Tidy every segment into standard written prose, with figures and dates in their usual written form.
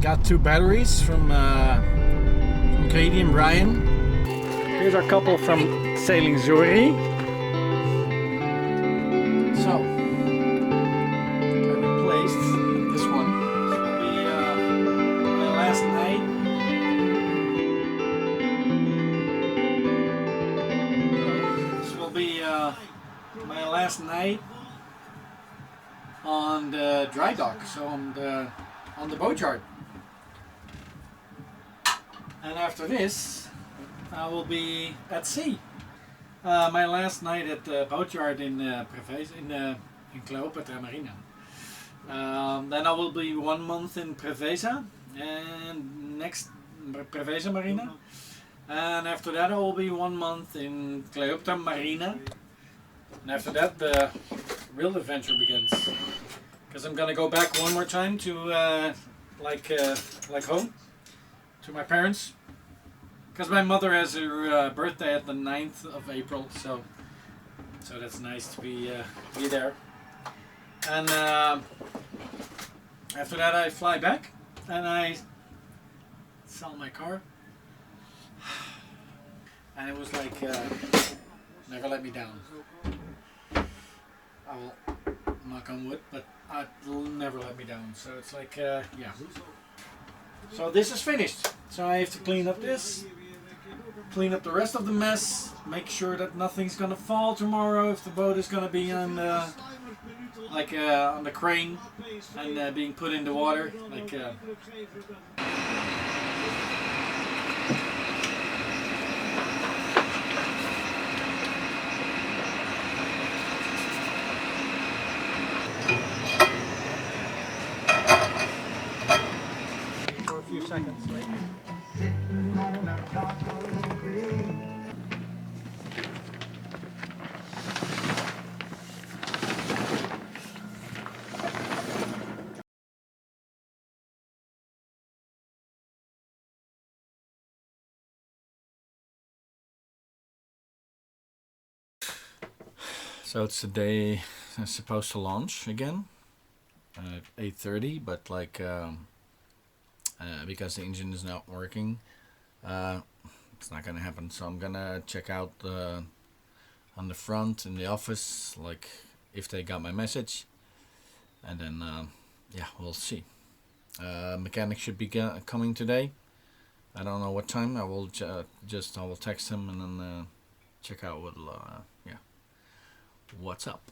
got 2 batteries from Katie and Brian. Here's our couple from Sailing Zori. So, I replaced this one. This will be my last night. This will be my last night on the dry dock, so on the boatyard. And after this, I will be at sea. My last night at the boatyard in Cleopatra Marina. Then I will be 1 month in Preveza and next Preveza Marina. And after that I will be 1 month in Cleopatra Marina. And after that the real adventure begins. Because I'm gonna go back one more time to like home, to my parents. Because my mother has her birthday at the 9th of April, so that's nice to be there. And after that I fly back and I sell my car. And it was like, never let me down. I will knock on wood, but it'll never let me down. So it's like, yeah. So this is finished. So I have to clean up this. Clean up the rest of the mess, make sure that nothing's gonna fall tomorrow if the boat is gonna be on the on the crane and being put in the water. For a few seconds later. So it's the day I'm supposed to launch again at 8:30, but because the engine is not working, it's not gonna happen. So I'm gonna check out on the front in the office, like if they got my message, and then yeah, we'll see. Mechanic should be coming today. I don't know what time. I will I will text him and then check out what what's up.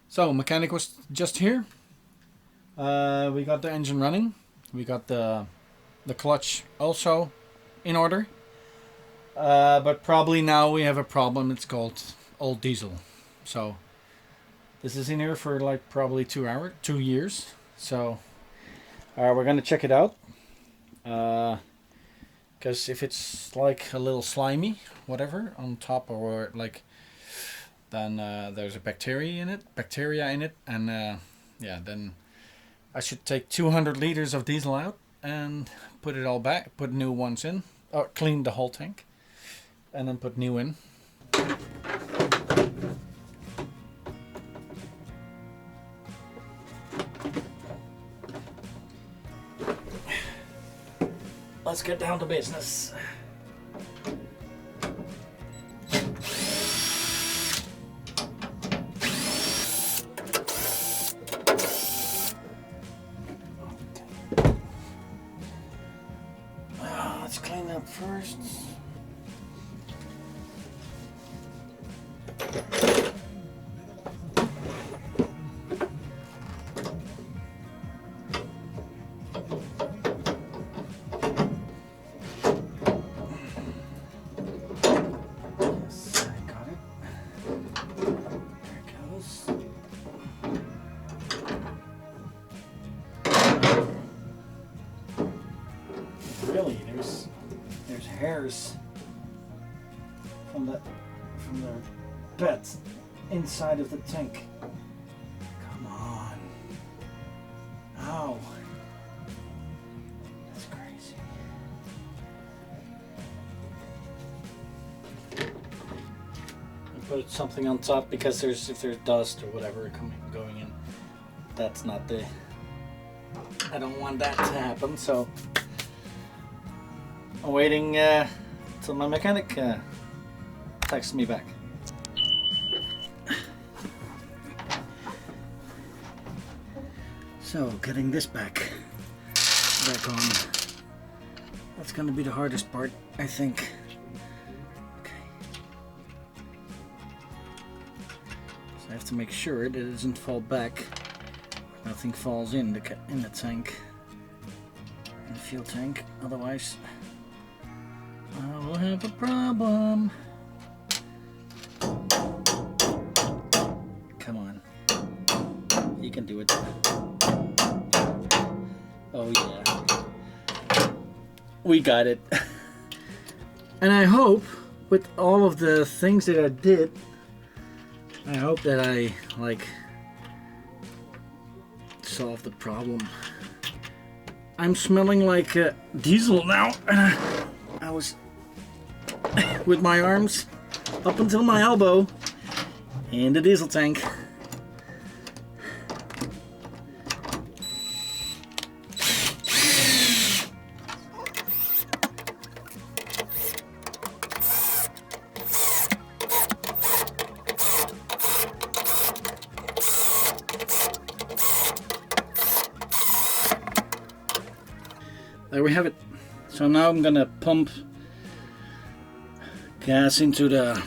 So mechanic was just here. We got the engine running. We got the clutch also in order. But probably now we have a problem. It's called old diesel. So this is in here for like probably 2 years. So we're gonna check it out. Because if it's like a little slimy, whatever, on top or like, then there's a bacteria in it, and yeah, then I should take 200 liters of diesel out and put it all back, put new ones in, or clean the whole tank, and then put new in. Let's get down to business. Let's clean up first. Really, there's hairs from the bed inside of the tank. Come on. Ow. That's crazy. I put something on top because if there's dust or whatever going in, that's not the... I don't want that to happen, so I'm waiting till my mechanic texts me back. So getting this back on, that's gonna be the hardest part, I think. Okay. So I have to make sure that it doesn't fall back. Nothing falls in the tank, in the fuel tank. Otherwise, I will have a problem. Come on, you can do it. Oh yeah, we got it. And I hope, with all of the things that I did, I hope that I solve the problem. I'm smelling like diesel now. I was with my arms up until my elbow in the diesel tank. There we have it. So now I'm gonna pump gas into the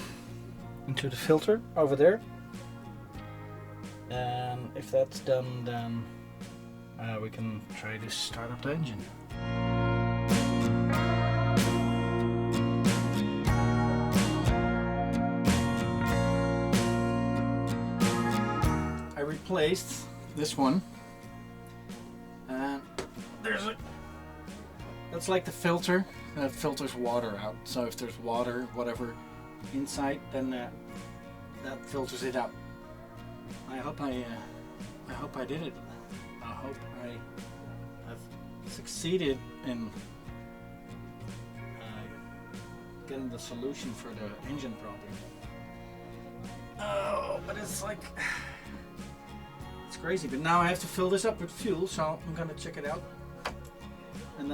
filter over there, and if that's done, then we can try to start up the engine. I replaced this one, and there's a... That's like the filter that filters water out. So if there's water, whatever, inside, then that filters it out. I hope I did it. I hope I have succeeded in getting the solution for the engine problem. Oh, but it's like, it's crazy. But now I have to fill this up with fuel, so I'm gonna check it out. And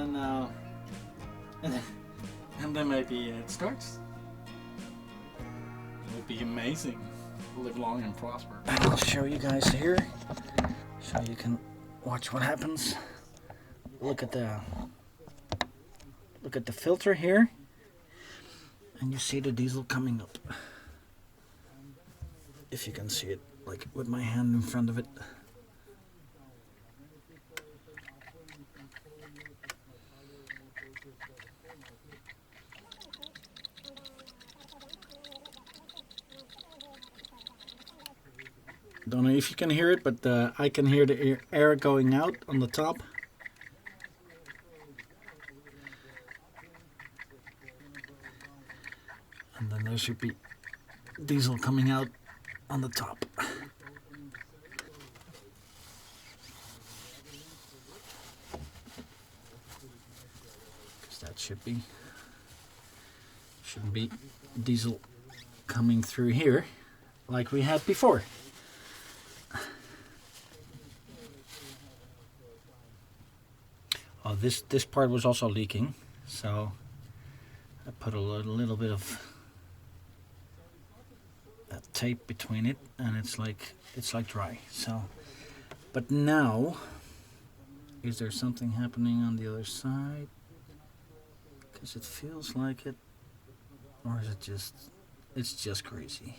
then maybe it starts. It would be amazing. Live long and prosper. I'll show you guys here, so you can watch what happens. Look at the filter here, and you see the diesel coming up. If you can see it, like with my hand in front of it. Don't know if you can hear it, but I can hear the air going out on the top. And then there should be diesel coming out on the top. Because that shouldn't be diesel coming through here like we had before. Oh, this part was also leaking, so I put a little bit of tape between it, and it's like dry. So, but now, is there something happening on the other side? Because it feels like it, or is it just? It's just crazy.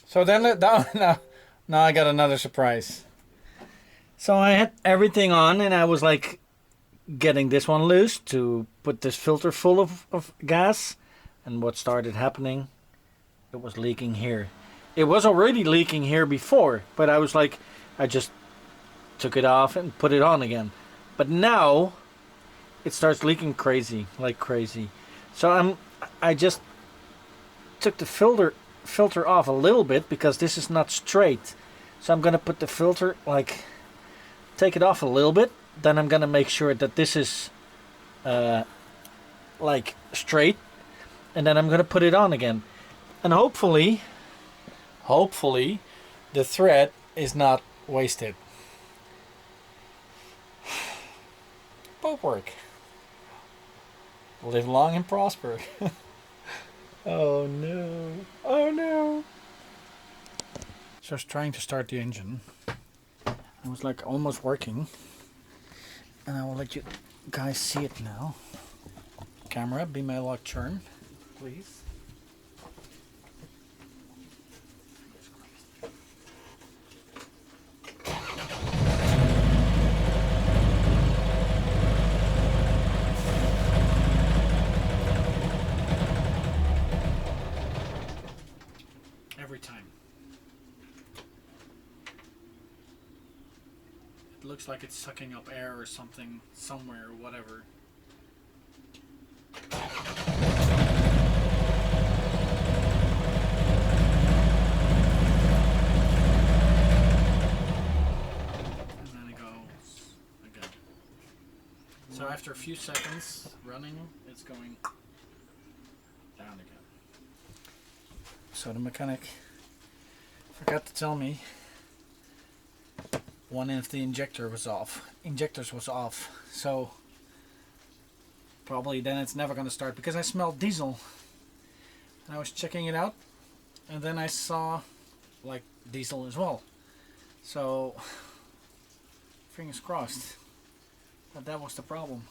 So then, now I got another surprise. So I had everything on, and I was like getting this one loose to put this filter full of gas, and what started happening, it was leaking here. It was already leaking here before, but I was like, I just took it off and put it on again. But now it starts leaking like crazy. So I just took the filter off a little bit, because this is not straight. So I'm gonna put the filter, like, take it off a little bit. Then I'm gonna make sure that this is like straight, and then I'm gonna put it on again, and hopefully the thread is not wasted. boat work. Live long and prosper. Oh no. Oh no. So I was trying to start the engine. It was like almost working. And I will let you guys see it now. Camera, be my luck charm, please. Every time. It looks like it's sucking up air or something somewhere or whatever. And then it goes again. So after a few seconds running, it's going down again. So the mechanic forgot to tell me one of the injectors was off, so probably then it's never going to start because I smelled diesel and I was checking it out and then I saw like diesel as well, so fingers crossed that was the problem.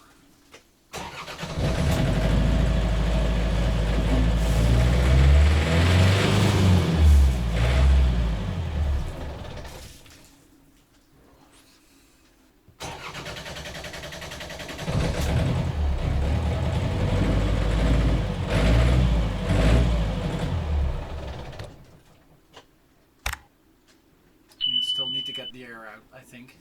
Still need to get the air out, I think.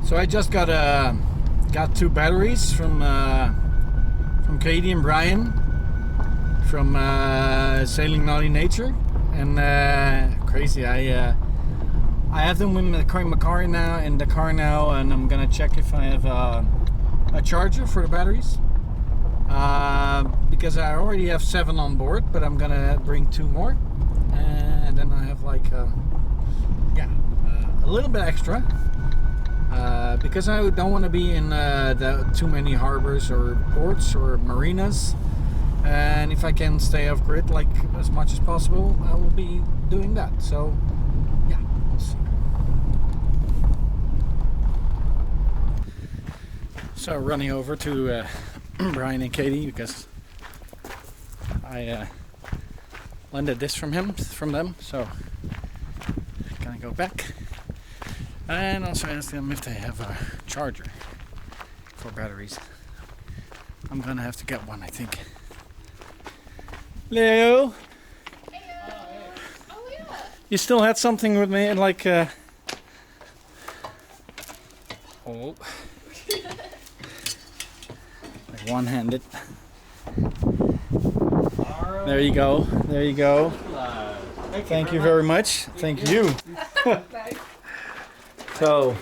So I just got two batteries from Katie and Brian from Sailing Knotty Nature, and crazy. I have them in my car now, and I'm gonna check if I have a charger for the batteries, because I already have 7 on board, but I'm gonna bring 2 more, and then I have like a little bit extra. Because I don't want to be in too many harbors or ports or marinas, and if I can stay off grid like as much as possible, I will be doing that. So yeah, we'll see. So running over to Brian and Katie because I lended this from them, so gonna go back. And also ask them if they have a charger for batteries. I'm gonna have to get one, I think. Leo? Hey, oh yeah. You still had something with me, like oh, like one-handed. There you go. There you go. Thank you very much. Thank you. So,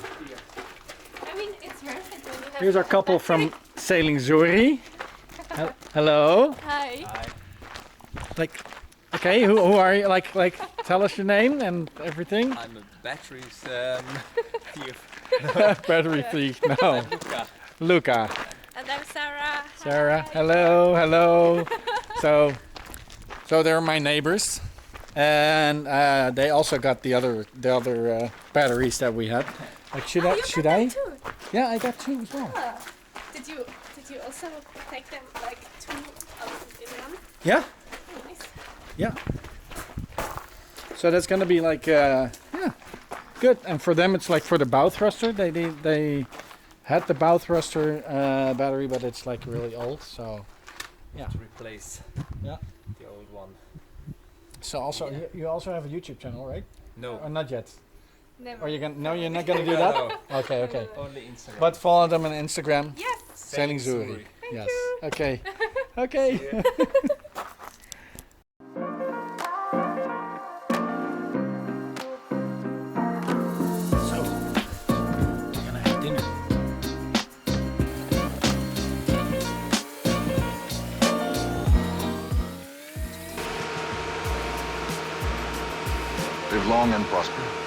I mean, it's perfect when you have here's our couple from Sailing Zuri. Hello. Hi. Like Okay, who are you? Like, tell us your name and everything. I'm a batteries thief. Battery thief. No, Luca. Luca. And I'm Sarah. Sarah. Hi. Hello. So they're my neighbors, and they also got the other batteries that we had. Like, should I? Too. Yeah, I got 2 as well. Ah. Did you also take them like 2 in one? Yeah. Oh, nice. Yeah. So that's gonna be like, yeah, good. And for them, it's like for the bow thruster. They had the bow thruster battery, but it's like really old. So yeah. To replace Yeah. the old one. So also you also have a YouTube channel, right? No. Or not yet? Never. Or you're not gonna do that? No. Okay. Only Instagram. But follow them on Instagram. Yes. Sailing Zuri. Thank Yes. you. Okay. Okay. So we're gonna have dinner. Live long and prosper.